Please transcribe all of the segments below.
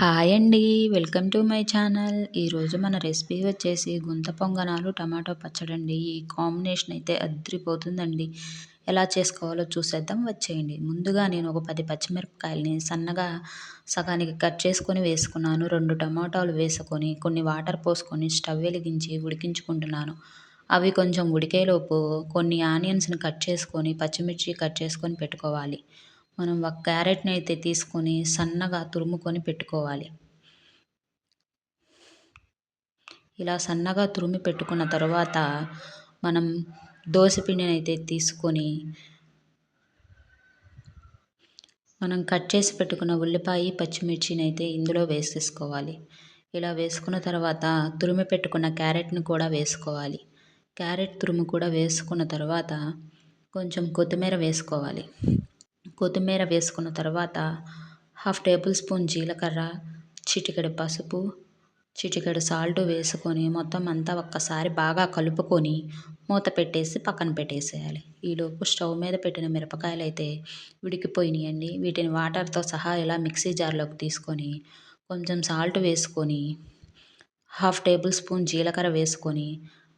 Hi అండి. Welcome to my channel. ఈరోజు మన రెసిపీ వచ్చేసి గుంత పొంగనాలు, టమాటో పచ్చడండి. ఈ కాంబినేషన్ అయితే అద్రిపోతుందండి. ఎలా చేసుకోవాలో చూసేద్దాం వచ్చేయండి. ముందుగా నేను ఒక 10 పచ్చిమిరపకాయలని సన్నగా సగానికి కట్ చేసుకొని వేసుకున్నాను. 2 టమాటాలు వేసుకొని కొన్ని వాటర్ పోసుకొని స్టవ్ వెలిగించి ఉడికించుకుంటున్నాను. అవి కొంచెం ఉడికేలోపు కొన్ని ఆనియన్స్‌ని కట్ చేసుకొని, పచ్చిమిర్చి కట్ చేసుకొని పెట్టుకోవాలి. మనం ఒక క్యారెట్‌ని అయితే తీసుకొని సన్నగా తురుముకొని పెట్టుకోవాలి. ఇలా సన్నగా తురిమి పెట్టుకున్న తరువాత మనం దోస పిండినైతే తీసుకొని మనం కట్ చేసి పెట్టుకున్న ఉల్లిపాయ, పచ్చిమిర్చినైతే ఇందులో వేసేసుకోవాలి. ఇలా వేసుకున్న తర్వాత తురిమి పెట్టుకున్న క్యారెట్‌ని కూడా వేసుకోవాలి. క్యారెట్ తురుము కూడా వేసుకున్న తర్వాత కొంచెం కొత్తిమీర వేసుకోవాలి. కొత్తిమీర వేసుకున్న తర్వాత హాఫ్ టేబుల్ స్పూన్ జీలకర్ర, చిటికెడు పసుపు, చిటికెడు సాల్ట్ వేసుకొని మొత్తం అంతా ఒక్కసారి బాగా కలుపుకొని మూత పెట్టేసి పక్కన పెట్టేసేయాలి. ఈలోపు స్టవ్ మీద పెట్టిన మిరపకాయలు అయితే ఉడికిపోయినాయండి. వీటిని వాటర్తో సహా ఇలా మిక్సీ జార్లోకి తీసుకొని కొంచెం సాల్ట్ వేసుకొని హాఫ్ టేబుల్ స్పూన్ జీలకర్ర వేసుకొని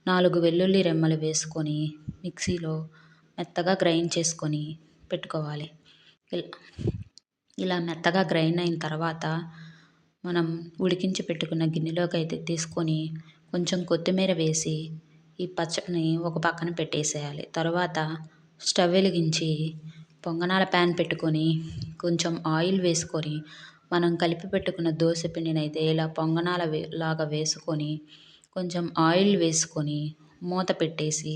4 వెల్లుల్లి రెమ్మలు వేసుకొని మిక్సీలో మెత్తగా గ్రైండ్ చేసుకొని పెట్టుకోవాలి. ఇలా మెత్తగా గ్రైండ్ అయిన తర్వాత మనం ఉడికించి పెట్టుకున్న గిన్నెలోకి అయితే తీసుకొని కొంచెం కొత్తిమీర వేసి ఈ పచ్చడిని ఒక పక్కన పెట్టేసేయాలి. తర్వాత స్టవ్ వెలిగించి పొంగనాల ప్యాన్ పెట్టుకొని కొంచెం ఆయిల్ వేసుకొని మనం కలిపి పెట్టుకున్న దోస పిండినైతే ఇలా లాగా వేసుకొని కొంచెం ఆయిల్ వేసుకొని మూత పెట్టేసి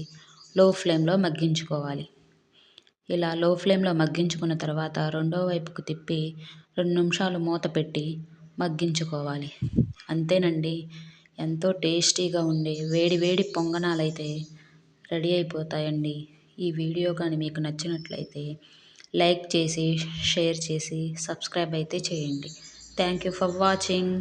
లో ఫ్లేమ్లో మగ్గించుకోవాలి. ఇలా లో ఫ్లేమ్లో మగ్గించుకున్న తర్వాత రెండో వైపుకు తిప్పి 2 నిమిషాలు మూత పెట్టి మగ్గించుకోవాలి. అంతేనండి. ఎంతో టేస్టీగా ఉండే వేడి వేడి పొంగనాలైతే రెడీ అయిపోతాయండి. ఈ వీడియో కానీ మీకు నచ్చినట్లయితే లైక్ చేసి, షేర్ చేసి, సబ్స్క్రైబ్ అయితే చేయండి. Thank you for watching.